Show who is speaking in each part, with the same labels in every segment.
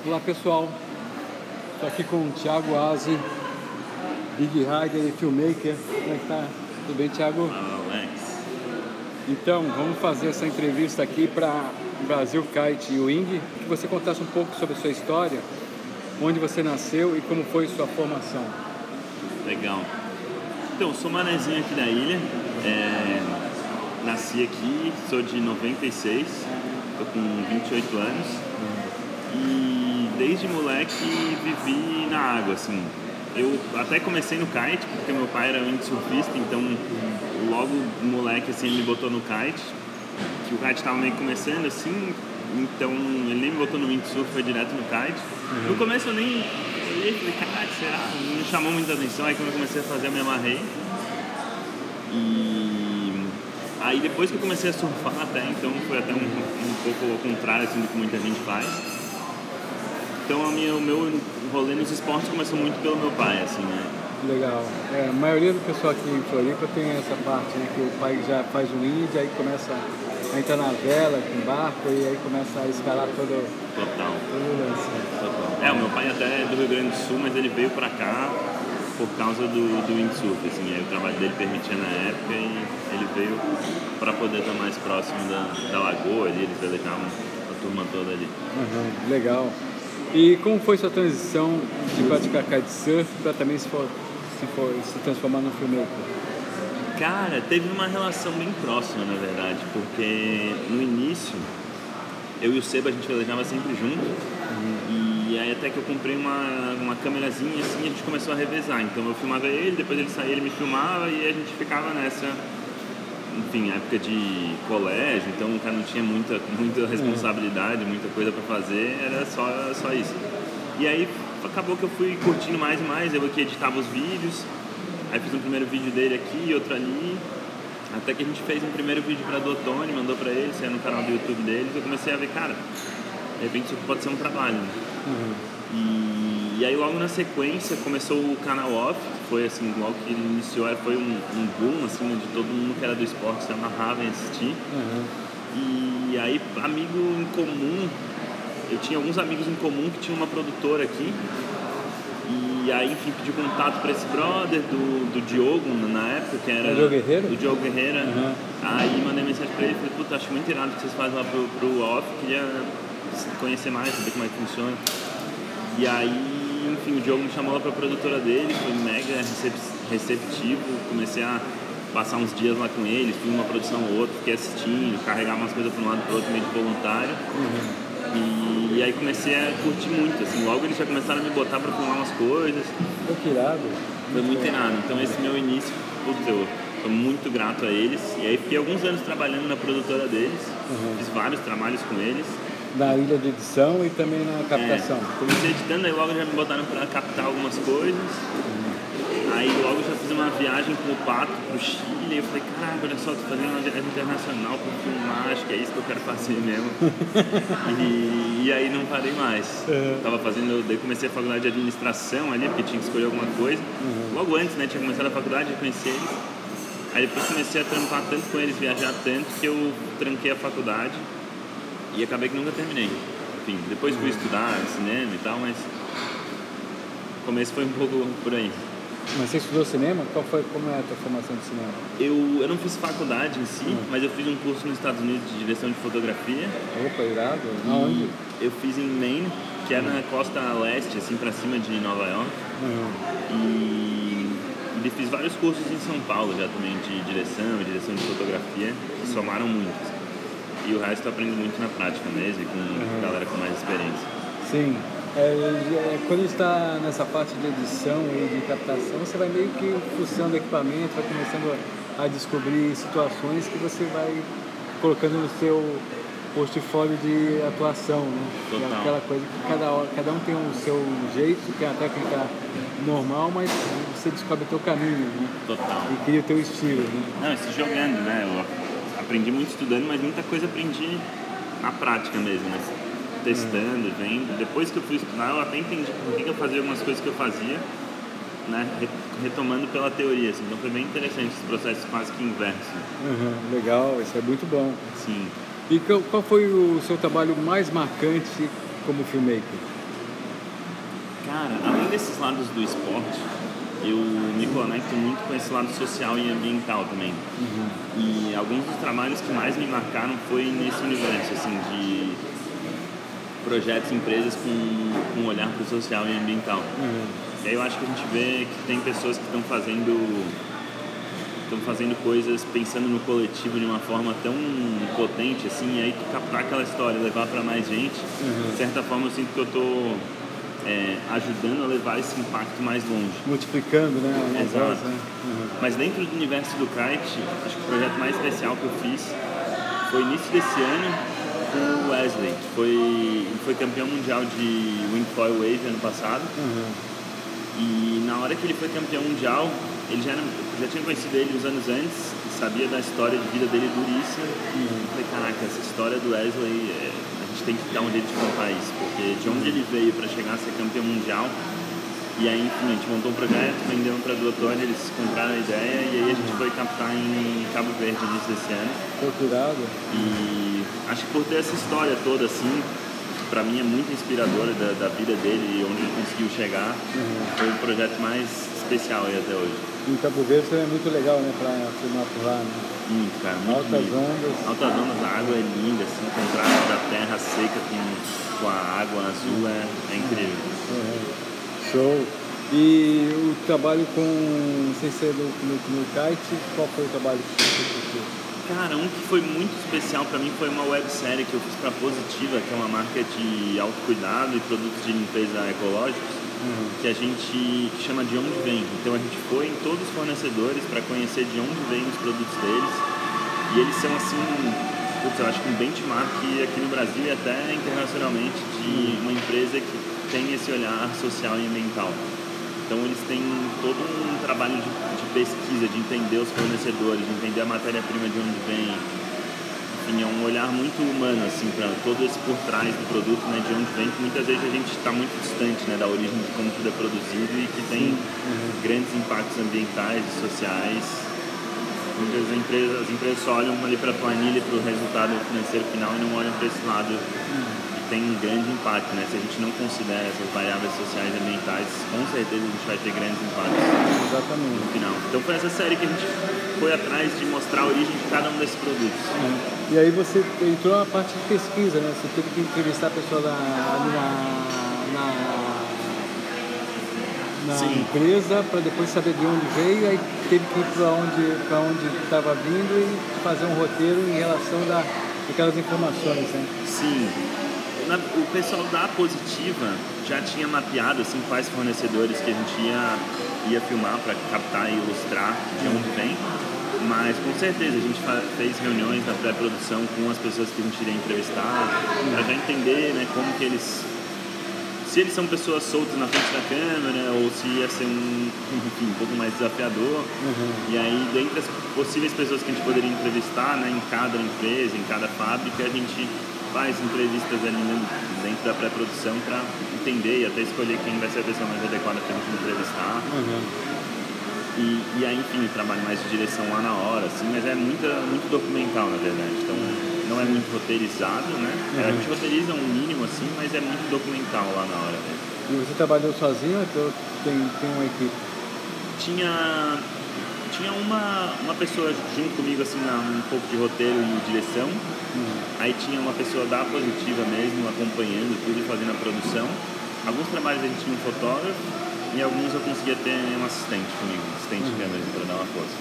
Speaker 1: Olá pessoal, estou aqui com o Thiago Aze, Big Rider e filmmaker. Como é que tá? Tudo bem, Thiago?
Speaker 2: Fala, Alex.
Speaker 1: Então, vamos fazer essa entrevista aqui para Brasil Kite e Wing. Que você contasse um pouco sobre a sua história, onde você nasceu e como foi sua formação.
Speaker 2: Legal. Então, sou manezinho aqui da ilha. Nasci aqui, sou de 96, tô com 28 anos. E desde moleque vivi na água, assim. Eu até comecei no kite, porque meu pai era windsurfista, então logo moleque assim ele me botou no kite, que o kite estava meio começando assim, então ele nem me botou no windsurf, foi direto no kite. No começo eu nem olhei e falei, caralho, será? Não me chamou muita atenção, aí quando eu comecei a fazer eu me amarrei. E aí depois que eu comecei a surfar até, então foi até um pouco ao contrário assim, do que muita gente faz. Então o meu rolê nos esportes começou muito pelo meu pai, assim, né?
Speaker 1: Legal. A maioria do pessoal aqui em Floripa tem essa parte, né? Que o pai já faz o wind, aí começa a entrar na vela com barco e aí começa a escalar todo o lance.
Speaker 2: Total. O meu pai até é do Rio Grande do Sul, mas ele veio pra cá por causa do windsurf, assim, aí o trabalho dele permitia na época e ele veio pra poder estar mais próximo da lagoa ali, eles velejavam a turma toda ali.
Speaker 1: Legal. E como foi sua transição de praticar kitesurf para também se transformar num filmmaker?
Speaker 2: Cara, teve uma relação bem próxima, na verdade, porque no início eu e o Seba a gente velejava sempre junto. E aí até que eu comprei uma câmerazinha assim, a gente começou a revezar. Então eu filmava ele, depois ele saía, ele me filmava e a gente ficava nessa. Enfim, época de colégio, então o cara não tinha muita responsabilidade, muita coisa pra fazer, era só isso. E aí acabou que eu fui curtindo mais e mais, eu aqui editava os vídeos, aí fiz um primeiro vídeo dele aqui, outro ali, até que a gente fez um primeiro vídeo pra do Otone, mandou pra ele, saiu no canal do YouTube deles, eu comecei a ver, cara, de repente isso pode ser um trabalho, né? E aí logo na sequência começou o canal Off, foi assim, logo que ele iniciou, foi um boom assim, de todo mundo que era do esporte se amarrava em assistir. E aí amigo em comum, eu tinha alguns amigos em comum que tinham uma produtora aqui. E aí, enfim, pedi contato para esse brother do Diogo, na época, que era... Do Diogo Guerreiro. Aí mandei mensagem para ele, falei, puta, acho muito irado o que vocês fazem lá pro Off, queria conhecer mais, saber como é que funciona. E aí, enfim, o Diogo me chamou lá pra produtora dele, foi mega receptivo, comecei a passar uns dias lá com ele, fiz uma produção ou outra, fiquei assistindo, carregava umas coisas para um lado e pro outro, meio de voluntário. E aí comecei a curtir muito, assim, logo eles já começaram a me botar pra filmar umas coisas.
Speaker 1: Que irado.
Speaker 2: Foi muito irado, então esse meu início, putz, eu sou muito grato a eles. E aí fiquei alguns anos trabalhando na produtora deles, fiz vários trabalhos com eles.
Speaker 1: Na ilha de edição e também na captação.
Speaker 2: Comecei editando, aí logo já me botaram pra captar algumas coisas. Aí logo já fiz uma viagem com o Pato pro Chile. E eu falei, caraca, olha só, tô fazendo uma viagem internacional pra filmar, acho que é isso que eu quero fazer mesmo. e aí não parei mais. Tava fazendo, daí comecei a faculdade de administração ali, porque tinha que escolher alguma coisa. Logo antes, né, tinha começado a faculdade, já conheci eles. Aí depois comecei a trampar tanto com eles, viajar tanto, que eu tranquei a faculdade. E acabei que nunca terminei. Enfim, depois fui estudar cinema e tal, mas o começo foi um pouco por aí.
Speaker 1: Mas você estudou cinema? Como é a tua formação de cinema?
Speaker 2: Eu não fiz faculdade em si, mas eu fiz um curso nos Estados Unidos de direção de fotografia.
Speaker 1: Opa, irado. Aonde?
Speaker 2: Eu fiz em Maine, que é na costa leste, assim, pra cima de Nova York. E fiz vários cursos em São Paulo já também, de direção de fotografia, que somaram muito. E o resto eu aprendo muito na prática mesmo, e com galera com mais experiência.
Speaker 1: Sim. Quando a gente está nessa parte de edição e de captação, você vai meio que fuçando equipamento, vai começando a descobrir situações que você vai colocando no seu portfólio de atuação, né?
Speaker 2: Total.
Speaker 1: É aquela coisa que cada um tem o seu jeito, que é a técnica normal, mas você descobre o teu caminho, né?
Speaker 2: Total.
Speaker 1: E cria o teu estilo, né?
Speaker 2: Não, e se jogando, né? Eu aprendi muito estudando, mas muita coisa aprendi na prática mesmo, né? Testando, vendo. Depois que eu fui estudar, eu até entendi por que eu fazia algumas coisas que eu fazia, né? Retomando pela teoria, assim. Então foi bem interessante esse processo quase que inverso.
Speaker 1: Legal, isso é muito bom.
Speaker 2: Sim.
Speaker 1: E qual foi o seu trabalho mais marcante como filmmaker?
Speaker 2: Cara, além desses lados do esporte, eu me conecto muito com esse lado social e ambiental também. E alguns dos trabalhos que mais me marcaram foi nesse universo, assim, de projetos, empresas com um olhar para o social e ambiental. E aí eu acho que a gente vê que tem pessoas que estão fazendo coisas pensando no coletivo de uma forma tão potente, assim, e aí tu captar aquela história, levar para mais gente, de certa forma eu sinto que eu tô ajudando a levar esse impacto mais longe.
Speaker 1: Multiplicando, né?
Speaker 2: Exato. Mas dentro do universo do kite, acho que o projeto mais especial que eu fiz foi início desse ano com o Wesley, que foi campeão mundial de Wingfoil Wave ano passado. E na hora que ele foi campeão mundial, ele já tinha conhecido ele uns anos antes, sabia da história de vida dele duríssima. Eu falei, caraca, essa história do Wesley, a gente tem que dar um jeito de contar isso, porque de onde ele veio para chegar a ser campeão mundial. E aí, enfim, a gente montou um projeto, vendemos para a Duotone, eles compraram a ideia e aí a gente foi captar em Cabo Verde no início desse ano.
Speaker 1: Procurado.
Speaker 2: E acho que por ter essa história toda assim, para mim é muito inspiradora da vida dele e onde ele conseguiu chegar. Foi o projeto mais especial aí até hoje.
Speaker 1: E Cabo Verde também é muito legal, né, para filmar por lá, né?
Speaker 2: Muito, cara, muito
Speaker 1: Altas
Speaker 2: bonito.
Speaker 1: ondas.
Speaker 2: Altas ondas, a água é linda, assim, o contraste da terra seca com a água azul é incrível.
Speaker 1: Show. E o trabalho sem ser no kite, qual foi o trabalho que você fez?
Speaker 2: Cara, um que foi muito especial pra mim foi uma websérie que eu fiz pra Positiva, que é uma marca de autocuidado e produtos de limpeza ecológicos, que a gente chama De Onde Vem. Então a gente foi em todos os fornecedores para conhecer de onde vêm os produtos deles. E eles são assim, eu acho que um benchmark aqui no Brasil e até internacionalmente de uma empresa que tem esse olhar social e ambiental. Então eles têm todo um trabalho de pesquisa, de entender os fornecedores, de entender a matéria-prima de onde vem. Enfim, é um olhar muito humano, assim, para todo esse por trás do produto, né, de onde vem, que muitas vezes a gente está muito distante, né, da origem de como tudo é produzido e que tem grandes impactos ambientais e sociais. Muitas vezes as empresas só olham ali para a planilha, para o resultado financeiro final e não olham para esse lado tem um grande impacto, né? Se a gente não considera essas variáveis sociais e ambientais, com certeza a gente vai ter grandes impactos.
Speaker 1: Exatamente.
Speaker 2: No final. Então foi essa série que a gente foi atrás de mostrar a origem de cada um desses produtos.
Speaker 1: E aí você entrou na parte de pesquisa, né? Você teve que entrevistar a pessoa ali na empresa para depois saber de onde veio, aí teve que ir para onde estava vindo e fazer um roteiro em relação daquelas informações, né?
Speaker 2: Sim. O pessoal da Positiva já tinha mapeado assim, quais fornecedores que a gente ia filmar para captar e ilustrar de onde vem, mas com certeza a gente fez reuniões na pré-produção com as pessoas que a gente iria entrevistar para já entender, né, como que se eles são pessoas soltas na frente da câmera ou se ia ser um pouco mais desafiador. E aí, dentre as possíveis pessoas que a gente poderia entrevistar, né, em cada empresa, em cada fábrica, a gente faz entrevistas ali dentro da pré-produção para entender e até escolher quem vai ser a pessoa mais adequada para a gente entrevistar. E aí, enfim, o trabalho mais de direção lá na hora, assim, mas é muito documental, na verdade. Então, não é muito roteirizado, né? A gente roteiriza um mínimo, assim, mas é muito documental lá na hora mesmo.
Speaker 1: E você trabalhou sozinho ou tem uma equipe?
Speaker 2: Tinha uma pessoa junto comigo, assim, um pouco de roteiro e direção. Aí tinha uma pessoa da Positiva mesmo, acompanhando tudo e fazendo a produção. Alguns trabalhos a gente tinha um fotógrafo e alguns eu conseguia ter um assistente comigo, assistente de câmera para dar uma força.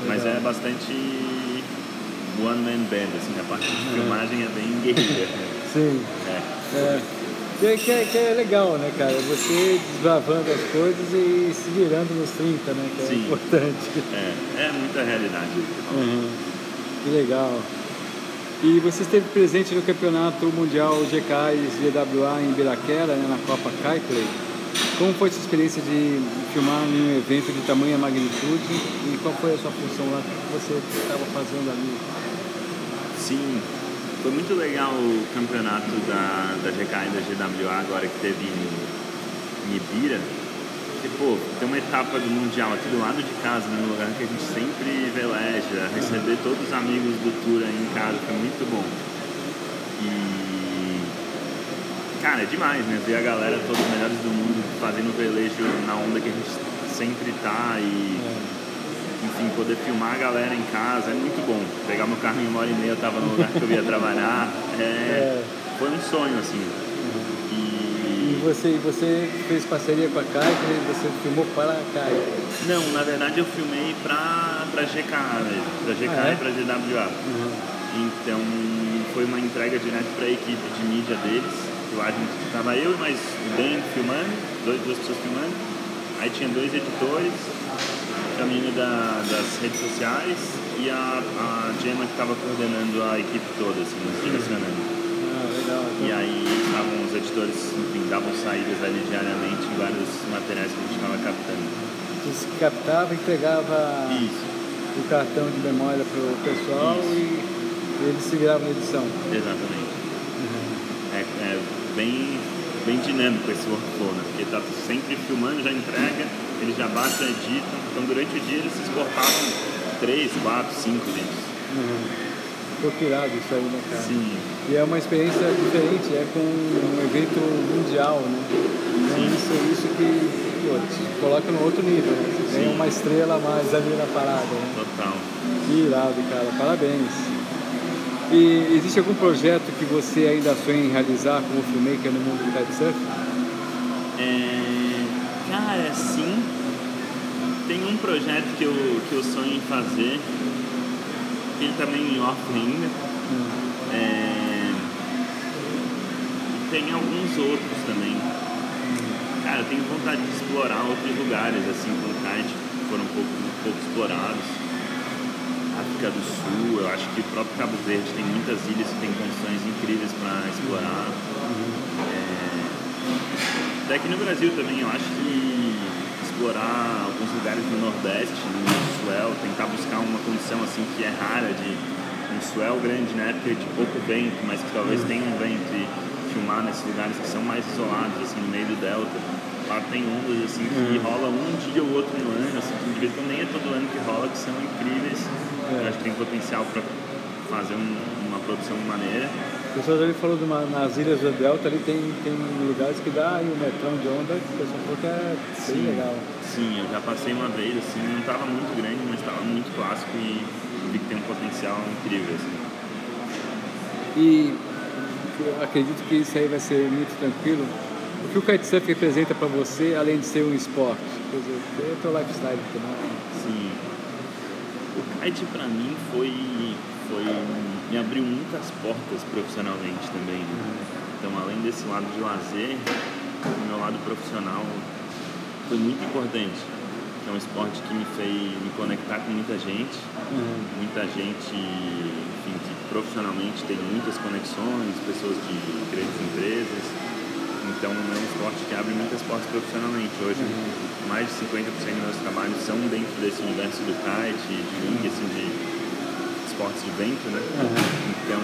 Speaker 2: Mas é bastante one man band, assim, a parte de filmagem é bem guerrilha.
Speaker 1: Sim. Que é legal, né, cara? Você desbravando as coisas e se virando nos 30, né? Que é importante.
Speaker 2: É muita realidade.
Speaker 1: Que legal. E você esteve presente no Campeonato Mundial GK e GWA em Ibiraquera, né, na Copa Kite. Como foi a sua experiência de filmar em um evento de tamanha magnitude e qual foi a sua função lá? O que você estava fazendo ali?
Speaker 2: Sim, foi muito legal o campeonato da GK e da GWA agora que teve em Ibira. Porque, pô, tem uma etapa do Mundial aqui do lado de casa, né, no lugar que a gente sempre veleja, receber todos os amigos do Tour aí em casa, foi muito bom. E, cara, é demais, né? Ver a galera, todos os melhores do mundo, fazendo velejo na onda que a gente sempre tá e, enfim, poder filmar a galera em casa é muito bom. Pegar meu carro em 1h30, eu tava no lugar que eu ia trabalhar, foi um sonho, assim.
Speaker 1: E você fez parceria com a Kite, você filmou para a Kite?
Speaker 2: Não, na verdade eu filmei pra GK mesmo, pra GK e pra GWA. Então foi uma entrega direto pra equipe de mídia deles. Lá a gente tava eu e mais o Ben filmando, duas pessoas filmando. Aí tinha 2 editores, a menina das redes sociais e a Gemma que estava coordenando a equipe toda, assim, nos direcionando.
Speaker 1: Legal.
Speaker 2: E aí estavam os editores, enfim, davam saídas ali diariamente em vários materiais que a gente estava captando.
Speaker 1: Você captava e entregava o cartão de memória para o pessoal e eles se viravam na edição.
Speaker 2: Exatamente. É bem dinâmico esse workflow, né? Porque tá sempre filmando, já entrega, eles já baixam, editam. Então durante o dia eles exportavam 3, 4, 5 vídeos.
Speaker 1: Pô, que irado isso aí, né, cara?
Speaker 2: Sim.
Speaker 1: E é uma experiência diferente, é com um evento mundial, né? Então isso que te coloca no outro nível, né? Você tem uma estrela a mais ali na parada, né?
Speaker 2: Total.
Speaker 1: Que irado, cara. Parabéns. E existe algum projeto que você ainda sonha em realizar como filmmaker no mundo do kitesurf?
Speaker 2: Cara, sim. Tem um projeto que eu sonho em fazer, que ele tá meio em off ainda. E tem alguns outros também. Cara, eu tenho vontade de explorar outros lugares, assim, com o kite, que foram um pouco explorados. África do Sul, eu acho que o próprio Cabo Verde tem muitas ilhas que tem condições incríveis para explorar. Até aqui no Brasil também, eu acho que explorar alguns lugares do Nordeste, no swell, tentar buscar uma condição assim que é rara, de um swell grande na época de pouco vento, mas que talvez tenha um vento, e filmar nesses lugares que são mais isolados, assim, no meio do delta. Lá tem ondas assim que rola um dia ou outro no ano, assim, que de vez em quando nem é todo ano que rola, que são incríveis. Eu acho que tem potencial para fazer uma produção maneira.
Speaker 1: O pessoal já falou nas ilhas do Delta, ali tem lugares que dá aí um metrão de onda, que o pessoal falou que é bem legal.
Speaker 2: Sim, eu já passei uma vez, assim, não estava muito grande, mas estava muito clássico e vi que tem um potencial incrível, assim.
Speaker 1: E eu acredito que isso aí vai ser muito tranquilo. O que o kitesurf representa para você, além de ser um esporte? Quer dizer, é o teu lifestyle também.
Speaker 2: Sim. O kite para mim me abriu muitas portas profissionalmente também, né? Então, além desse lado de lazer, o meu lado profissional foi muito importante. É um esporte que me fez me conectar com muita gente, enfim, que profissionalmente tem muitas conexões, pessoas de grandes empresas. Então é um esporte que abre muitas portas profissionalmente. Hoje, mais de 50% dos meus trabalhos são dentro desse universo do kite, de wing, assim, de esportes de vento, né? Então,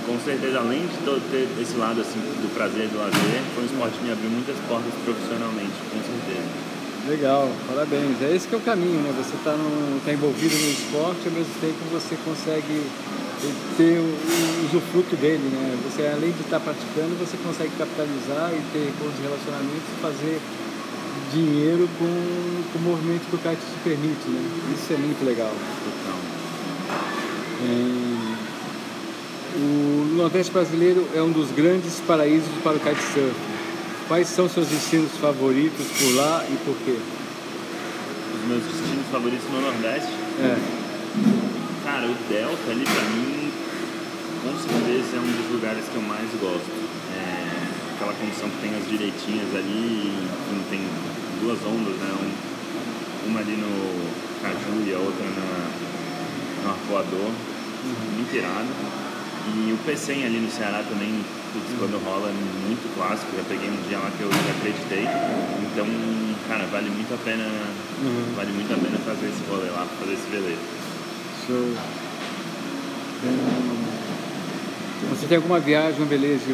Speaker 2: com certeza, além de ter esse lado assim, do prazer, do lazer, foi um esporte que me abriu muitas portas profissionalmente, com certeza.
Speaker 1: Legal, parabéns. É esse que é o caminho, né? Você tá envolvido no esporte, ao mesmo tempo você consegue ter o usufruto dele, né? Você, além de estar praticando, você consegue capitalizar e ter bons relacionamentos e fazer dinheiro com o movimento que o kite te permite, né? Isso é muito legal.
Speaker 2: Total.
Speaker 1: O Nordeste brasileiro é um dos grandes paraísos para o kitesurf. Quais são seus destinos favoritos por lá e por quê?
Speaker 2: Os meus destinos favoritos no Nordeste? Cara, o Delta ali pra mim, com certeza é um dos lugares que eu mais gosto. Aquela condição que tem as direitinhas ali, tem duas ondas, né? Uma ali no Caju e a outra no Arpoador, muito irado. E o P100 ali no Ceará também, quando rola, é muito clássico. Já peguei um dia lá que eu já acreditei. Então, cara, vale muito a pena fazer esse rolê lá, fazer esse veleiro.
Speaker 1: Show. Você tem alguma viagem, um velejo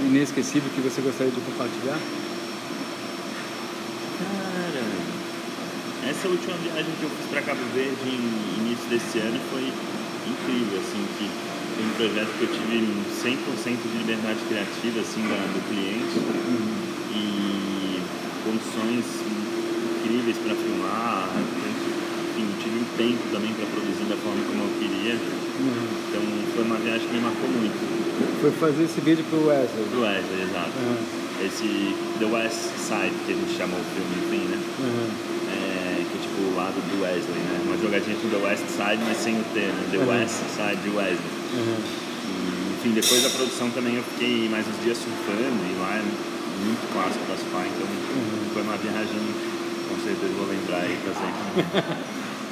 Speaker 1: inesquecível que você gostaria de compartilhar?
Speaker 2: Cara, essa última viagem que eu fiz para Cabo Verde em início desse ano foi incrível, assim, que tem projeto que eu tive 100% de liberdade criativa assim, do cliente e condições incríveis para filmar, enfim, tive um tempo também para produzir da forma como eu queria. Então foi uma viagem que me marcou muito.
Speaker 1: Foi fazer esse vídeo pro Wesley?
Speaker 2: Pro Wesley, exato. Esse The West Side, que a gente chamou o filme, enfim, né? Que é tipo o lado do Wesley, né? Uma jogadinha com The West Side, mas sem o T, né? The West Side de Wesley. E, enfim, depois da produção também eu fiquei mais uns dias surfando, e lá é muito clássico pra surfar, então foi uma viagem, com certeza vou lembrar aí pra sempre.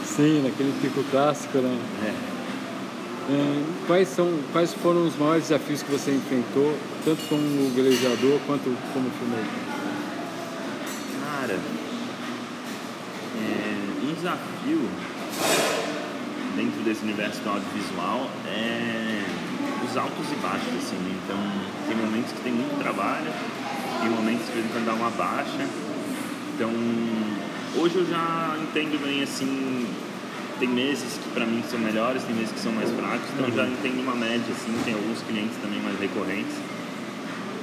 Speaker 1: Sim, naquele pico clássico, né? Quais foram os maiores desafios que você enfrentou, tanto como velejador quanto como filmmaker?
Speaker 2: Cara, um desafio dentro desse universo do audiovisual é os altos e baixos, assim, né? Então tem momentos que tem muito trabalho, tem momentos que a gente dá uma baixa. Então hoje eu já entendo bem, assim, tem meses que pra mim são melhores, tem meses que são mais fracos, então eu já entendo uma média, assim, tem alguns clientes também mais recorrentes,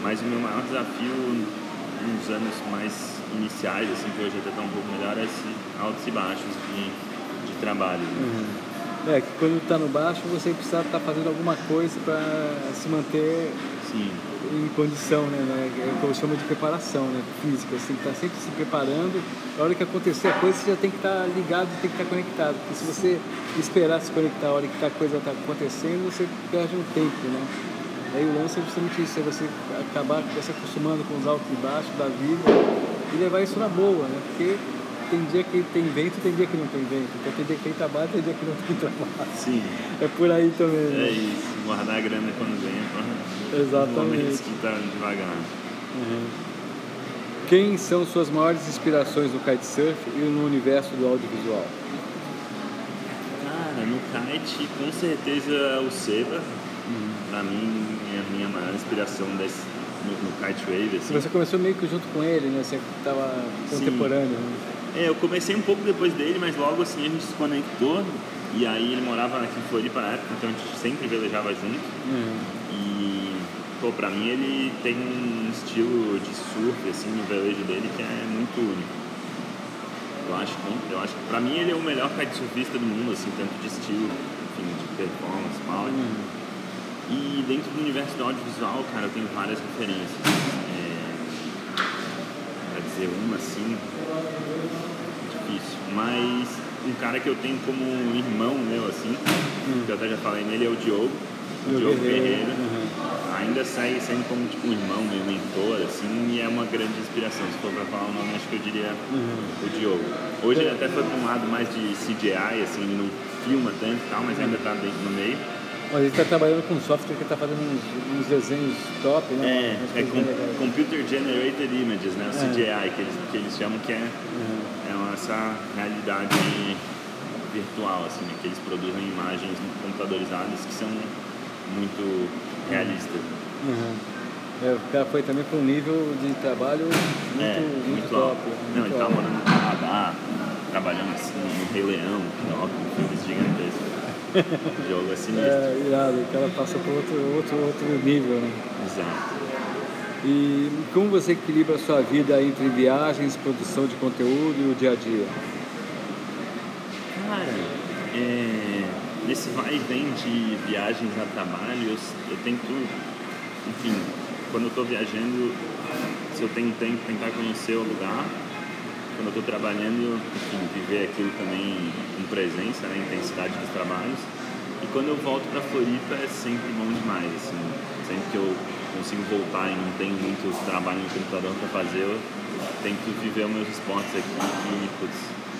Speaker 2: mas o meu maior desafio nos anos mais iniciais, assim, que hoje até está um pouco melhor, é esse altos e baixos de trabalho.
Speaker 1: Que quando está no baixo você precisa estar fazendo alguma coisa para se manter em condição, né? É o que eu chamo de preparação, né? Física, você tem que estar sempre se preparando. A hora que acontecer a coisa, você já tem que estar ligado, tem que estar conectado. Porque se você esperar se conectar a hora que a coisa está acontecendo, você perde um tempo, né? Aí o lance é justamente isso, é você acabar se acostumando com os altos e baixos da vida e levar isso na boa, né? Porque tem dia que tem vento, tem dia que não tem vento. Então tem dia que tem trabalho, tem dia que não tem trabalho.
Speaker 2: Sim.
Speaker 1: É por aí também, né?
Speaker 2: É isso, guardar a grana quando vem,
Speaker 1: exatamente.
Speaker 2: que tá devagar.
Speaker 1: Quem são suas maiores inspirações no kitesurf e no universo do audiovisual?
Speaker 2: Cara, no kite, com certeza o Seba. Pra mim, é a minha maior inspiração no kite wave, assim.
Speaker 1: Você começou meio que junto com ele, né? Você estava contemporâneo, né?
Speaker 2: Eu comecei um pouco depois dele, mas logo assim a gente se conectou. E aí ele morava aqui em Floripa na época, então a gente sempre velejava junto. E, pô, pra mim ele tem um estilo de surf, assim, no velejo dele que é muito único. Eu acho que pra mim ele é o melhor kitesurfista do mundo, assim, tanto de estilo, enfim, de performance, power. E dentro do universo do audiovisual, cara, eu tenho várias referências. Pra dizer uma, assim, difícil. Mas um cara que eu tenho como irmão meu, assim, que eu até já falei nele, é o Diogo Guerreiro. Ainda segue sendo como tipo um irmão, meu mentor, assim, e é uma grande inspiração. Se for pra falar o nome, acho que eu diria o Diogo. Hoje ele até foi pra um lado mais de CGI, assim, ele não filma tanto e tal, mas ainda tá dentro no meio.
Speaker 1: Mas ele está trabalhando com software que está fazendo uns desenhos top, né?
Speaker 2: Computer Generated Images, né? O CGI, que eles chamam, que é essa realidade virtual, assim, né? Que eles produzem imagens computadorizadas que são muito realistas.
Speaker 1: O cara foi também para um nível de trabalho muito top.
Speaker 2: Não, ele tá morando no Canadá, trabalhando assim, no Rei Leão, com filmes gigantescos. O jogo é sinistro.
Speaker 1: Irado, o cara passa por outro nível, né?
Speaker 2: Exato.
Speaker 1: E como você equilibra a sua vida entre viagens, produção de conteúdo e o dia a dia?
Speaker 2: Cara, nesse vai e vem de viagens a trabalho, eu tento, enfim, quando eu tô viajando, se eu tenho tempo, tentar conhecer o lugar. Quando eu estou trabalhando, enfim, viver aquilo também com presença, né, intensidade dos trabalhos. E quando eu volto para Floripa é sempre bom demais, assim, sempre que eu consigo voltar e não tenho muito trabalho no computador para fazer, eu tento viver os meus esportes aqui que, putz,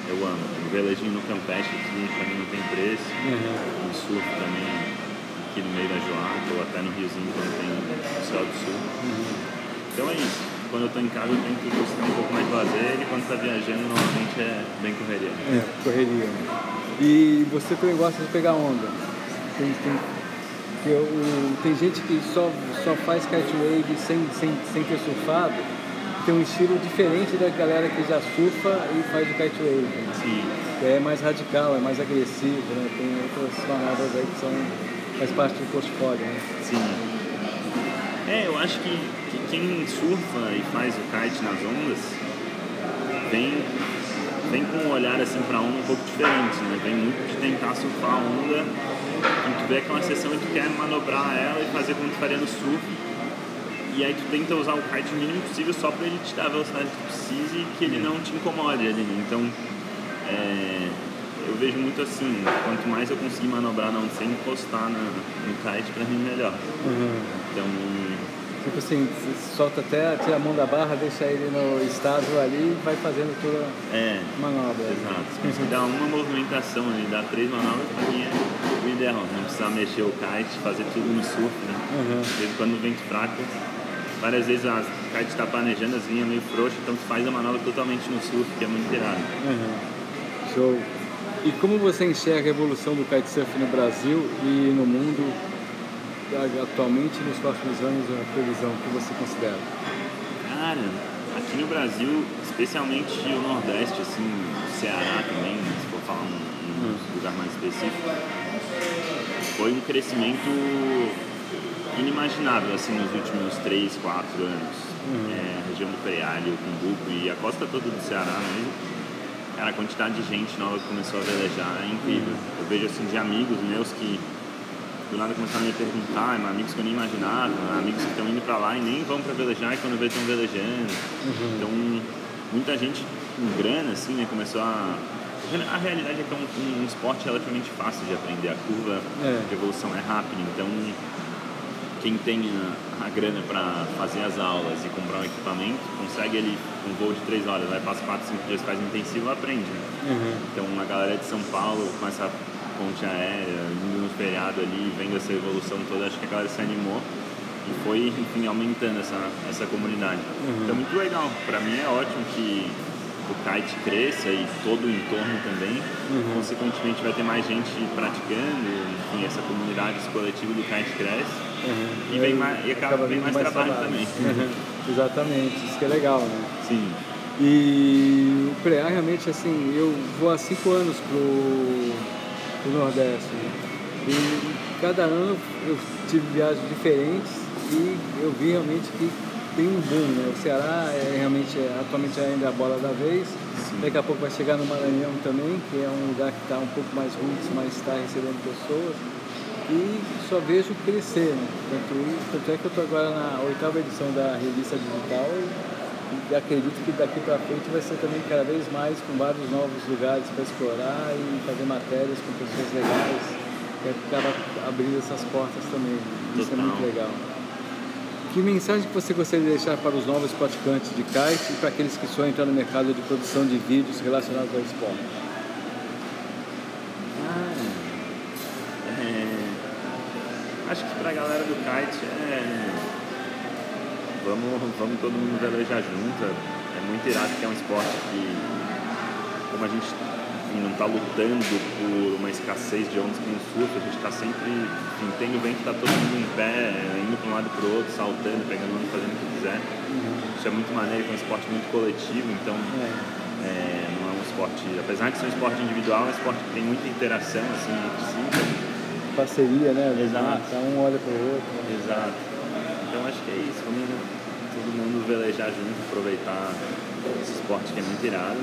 Speaker 2: eu amo. O velejinho no Campeche aqui para mim não tem preço, o surf também aqui no meio da Joata ou até no Riozinho quando tem o céu do sul. Então é isso. Quando eu estou em casa eu tento buscar um pouco mais de lazer e quando está viajando normalmente é bem correria.
Speaker 1: Correria. E você também gosta de pegar onda? Tem gente que só faz kite wave sem ter surfado, tem um estilo diferente da galera que já surfa e faz o kite wave.
Speaker 2: Sim.
Speaker 1: É mais radical, é mais agressivo, né? Tem outras manadas aí que são faz parte do portfólio, né?
Speaker 2: Sim. Eu acho que quem surfa e faz o kite nas ondas vem com um olhar assim pra onda um pouco diferente, né? Vem muito de tentar surfar a onda e tu vê aquela sessão e tu quer manobrar ela e fazer como tu faria no surf. E aí tu tenta usar o kite o mínimo possível só pra ele te dar a velocidade que tu precisa e que ele não te incomode ali, né? Então, eu vejo muito assim, quanto mais eu conseguir manobrar não sem encostar no kite, pra mim melhor. Então...
Speaker 1: Tipo assim, você solta até, tira a mão da barra, deixa ele no estável ali e vai fazendo toda a manobra.
Speaker 2: Exato. Se conseguir dar uma movimentação ali, dar 3 manobras, pra mim é o ideal. Não precisar mexer o kite, fazer tudo no surf, né? Porque quando o vento fraco, várias vezes a kite está planejando, as linhas meio frouxas, então tu faz a manobra totalmente no surf, que é muito irado.
Speaker 1: Show. E como você enxerga a evolução do kitesurf no Brasil e no mundo atualmente, nos próximos anos, a previsão que você considera?
Speaker 2: Cara, aqui no Brasil, especialmente o Nordeste, assim, o Ceará também, se for falar um lugar mais específico, foi um crescimento inimaginável, assim, nos últimos 3, 4 anos. A região do Perealho, o Cumbuco e a costa toda do Ceará mesmo. Cara, a quantidade de gente nova que começou a velejar é incrível. Eu vejo, assim, de amigos meus que do nada começaram a me perguntar, amigos que eu nem imaginava, amigos que estão indo pra lá e nem vão pra velejar e quando vê estão velejando. Então, muita gente com grana, assim, né, começou a... A realidade é que é um esporte relativamente fácil de aprender, a curva de evolução é rápida, então quem tem a grana pra fazer as aulas e comprar um equipamento, consegue ali um voo de 3 horas, vai passa 4, 5 dias, faz intensivo, aprende, né? Então a galera de São Paulo com essa ponte aérea, indo no feriado ali, vendo essa evolução toda, acho que a galera se animou e foi, enfim, aumentando essa comunidade. Então, muito legal. Pra mim é ótimo que o kite cresça e todo o entorno também. Consequentemente, vai ter mais gente praticando, enfim, essa comunidade, esse coletivo do kite cresce e acaba vem mais trabalho também.
Speaker 1: Exatamente, isso que é legal, né?
Speaker 2: Sim.
Speaker 1: E o PREA realmente, assim, eu vou há 5 anos pro Nordeste, né? E cada ano eu tive viagens diferentes e eu vi realmente que tem um boom, né? O Ceará atualmente ainda a bola da vez. Daqui a pouco vai chegar no Maranhão também, que é um lugar que está um pouco mais roots, mas está recebendo pessoas. E só vejo crescer, né? Tanto é que eu estou agora na 8ª edição da revista digital e acredito que daqui para frente vai ser também cada vez mais com vários novos lugares para explorar e fazer matérias com pessoas legais e acaba abrindo essas portas também. Isso é muito legal. Que mensagem que você gostaria de deixar para os novos praticantes de kite e para aqueles que sonham entrar no mercado de produção de vídeos relacionados ao esporte?
Speaker 2: Acho que para a galera do kite vamos todo mundo velejar junto. É muito irado que é um esporte que, como a gente não está lutando por uma escassez de ondas que no surf, a gente está sempre, tem o vento, está todo mundo em pé, indo para um lado para o outro, saltando, pegando onda, fazendo o que quiser. Isso é muito maneiro, é um esporte muito coletivo, então não é um esporte, apesar de ser um esporte individual, é um esporte que tem muita interação assim, entre si.
Speaker 1: Parceria, né?
Speaker 2: Exato.
Speaker 1: Um olha para o outro. Né?
Speaker 2: Exato. Então acho que é isso, vamos todo mundo velejar junto, aproveitar esse esporte que é muito irado.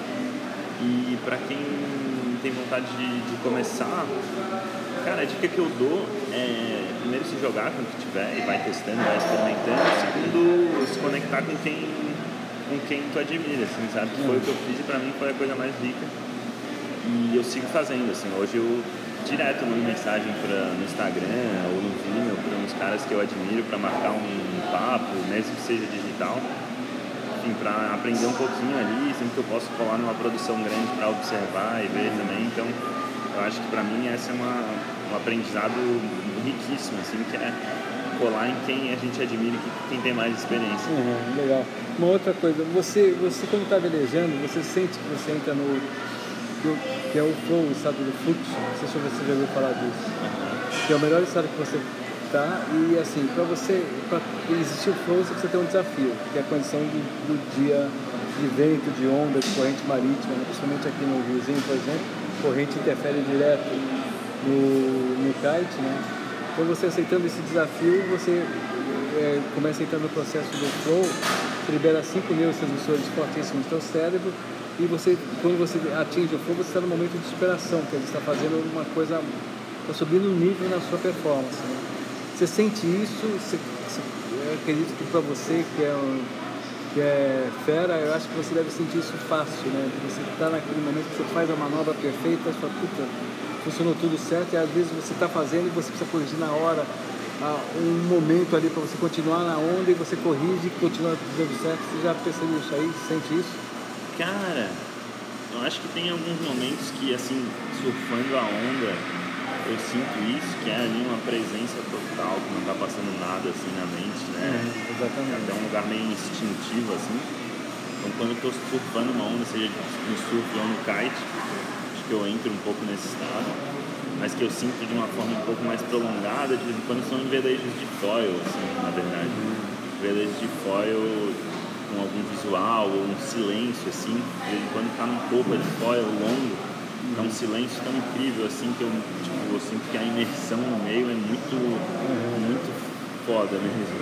Speaker 2: E para quem tem vontade de começar, cara, a dica que eu dou é primeiro se jogar com o que tiver e vai testando, vai experimentando. Segundo, se conectar com quem tu admira, assim, sabe? Que foi o que eu fiz e pra mim foi a coisa mais rica. E eu sigo fazendo, assim, hoje eu direto mando mensagem no Instagram ou no Vimeo para uns caras que eu admiro para marcar um papo, mesmo que seja digital. Enfim, para aprender um pouquinho ali, sempre que eu posso colar numa produção grande para observar e ver também. Então, eu acho que para mim essa é um aprendizado riquíssimo, assim, que é colar em quem a gente admira e quem tem mais experiência.
Speaker 1: Legal. Uma outra coisa, você quando está velejando, você sente que você entra no que é o flow, o estado do fluxo, não sei se você já ouviu falar disso, que é o melhor estado que você tá, e assim, para existir o flow, você precisa ter um desafio, que é a condição do dia de vento, de onda, de corrente marítima, né? Principalmente aqui no Riozinho, por exemplo, corrente interfere direto no kite, né? Então você aceitando esse desafio, você começa a entrar no processo do flow, você libera 5 neurotransmissores fortíssimos no seu cérebro e quando você atinge o flow, você está no momento de superação, que você está fazendo uma coisa, está subindo um nível na sua performance. Né? Você sente isso, eu acredito que para você que é fera, eu acho que você deve sentir isso fácil, né? Você está naquele momento que você faz a manobra perfeita, você fala, puta, funcionou tudo certo, e às vezes você está fazendo e você precisa corrigir na hora, um momento ali para você continuar na onda e você corrige e continua dando certo. Você já percebeu isso aí? Sente isso?
Speaker 2: Cara, eu acho que tem alguns momentos que, assim, surfando a onda, eu sinto isso, que é ali uma presença total, que não tá passando nada, assim, na mente, né?
Speaker 1: Exatamente.
Speaker 2: É até um lugar meio instintivo, assim. Então, quando eu tô surfando uma onda, seja no surf ou no kite, acho que eu entro um pouco nesse estado, mas que eu sinto de uma forma um pouco mais prolongada, de vez em quando são em velejos de foil, assim, na verdade. Velejos de foil com algum visual ou um silêncio, assim, de vez em quando tá num corpo de foil longo, é um silêncio tão incrível, assim, que eu sinto que a imersão no meio é muito foda mesmo.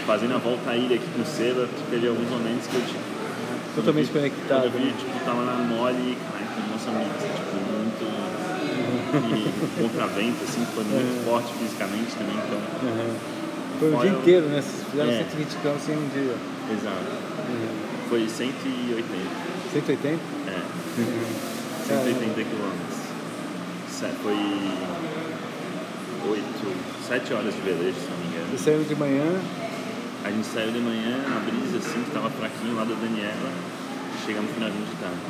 Speaker 2: Fazendo a volta à ilha aqui com o Seba, teve alguns momentos que eu, tipo...
Speaker 1: Totalmente conectado.
Speaker 2: Quando eu vi, tipo, tava na mole, com Moçambique, tipo, muito... E contravento, assim, foi muito forte fisicamente também, então...
Speaker 1: Foi o dia inteiro, né? Vocês fizeram 120 km em um dia.
Speaker 2: Exato. Foi 180.
Speaker 1: 180?
Speaker 2: 180 quilômetros. Foi 7 horas de velejo, se não me engano.
Speaker 1: Vocês saíram de manhã?
Speaker 2: A gente saiu de manhã, na brisa, assim, que tava fraquinho lá da Daniela, e chegamos no finalzinho de tarde.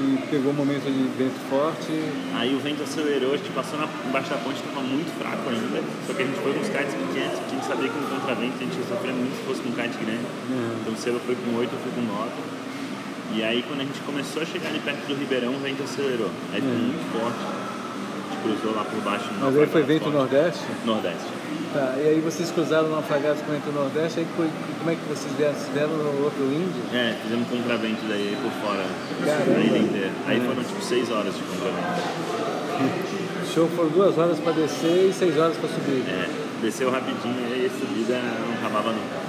Speaker 1: E pegou um momento de vento forte.
Speaker 2: Aí o vento acelerou, a gente passou embaixo da ponte, estava muito fraco ainda. Só que a gente foi com os kites pequenos, porque a gente sabia que no contravento a gente ia sofrer muito se fosse com um kite grande. Então o Seba foi com 8, eu fui com 9. E aí quando a gente começou a chegar ali perto do Ribeirão, o vento acelerou. Aí ficou muito forte. A gente cruzou lá por baixo.
Speaker 1: Mas aí foi vento nordeste?
Speaker 2: Nordeste.
Speaker 1: Tá, e aí vocês cruzaram naufragados com o vento nordeste, aí como é que vocês vieram no outro índio?
Speaker 2: Fizemos contravento daí por fora.
Speaker 1: Caramba.
Speaker 2: A ilha inteira. Aí foram tipo 6 horas de contravento.
Speaker 1: Show, foram 2 horas para descer e 6 horas para subir.
Speaker 2: Desceu rapidinho e aí a subida não acabava nunca.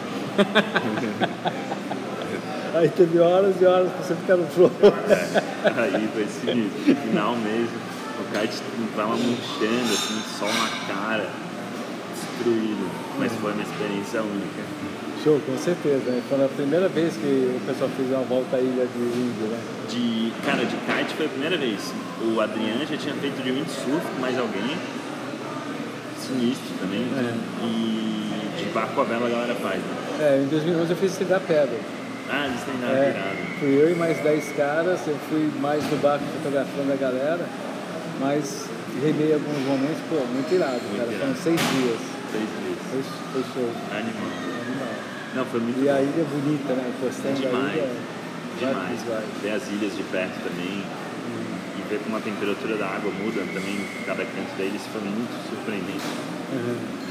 Speaker 1: Aí teve horas e horas para você ficar no flow.
Speaker 2: Aí foi sinistro. No final mesmo, o kite tava murchando, assim, sol na cara, destruído. Mas foi uma experiência única.
Speaker 1: Show, com certeza. Né? Foi a primeira vez que o pessoal fez uma volta à ilha de índio, né?
Speaker 2: Cara, de kite foi a primeira vez. O Adriano já tinha feito de windsurf com mais alguém. Sinistro também. E de barco a vela a galera faz, né?
Speaker 1: Em 2011 eu fiz cidade pedra.
Speaker 2: Eles têm nada virado.
Speaker 1: Fui eu e mais 10 caras, eu fui mais no barco fotografando a galera, mas remei alguns momentos, muito irado, cara. Foram 6 dias.
Speaker 2: 6 dias.
Speaker 1: Foi show.
Speaker 2: Animal. Não, foi muito
Speaker 1: bom.
Speaker 2: a
Speaker 1: ilha é bonita, né? Postando
Speaker 2: demais.
Speaker 1: A ilha,
Speaker 2: demais. Ver as ilhas de perto também. E ver como a temperatura da água muda também, cada canto da ilha, isso foi muito surpreendente.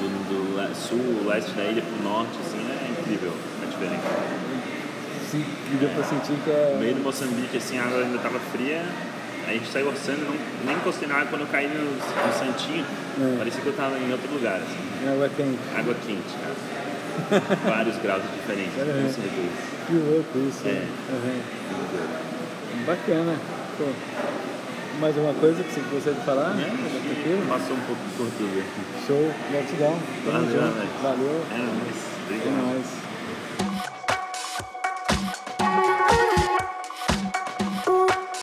Speaker 2: Do sul, leste da ilha pro norte, assim, é incrível a diferença.
Speaker 1: Sim, e deu pra sentir que é...
Speaker 2: No meio do Moçambique, assim, a água ainda tava fria, aí a gente saiu orçando, nem encostei na água. Quando eu caí no Santinho, parecia que eu tava em outro lugar, assim.
Speaker 1: Água quente.
Speaker 2: Água quente, cara. Vários graus de diferença, com certeza.
Speaker 1: Que louco isso, né? Bacana. Pô. Mais alguma coisa que você gostaria de falar?
Speaker 2: Passou um pouco por tudo.
Speaker 1: Show, gratidão.
Speaker 2: Valeu, velho.
Speaker 1: Valeu.
Speaker 2: Obrigado.
Speaker 1: Até mais.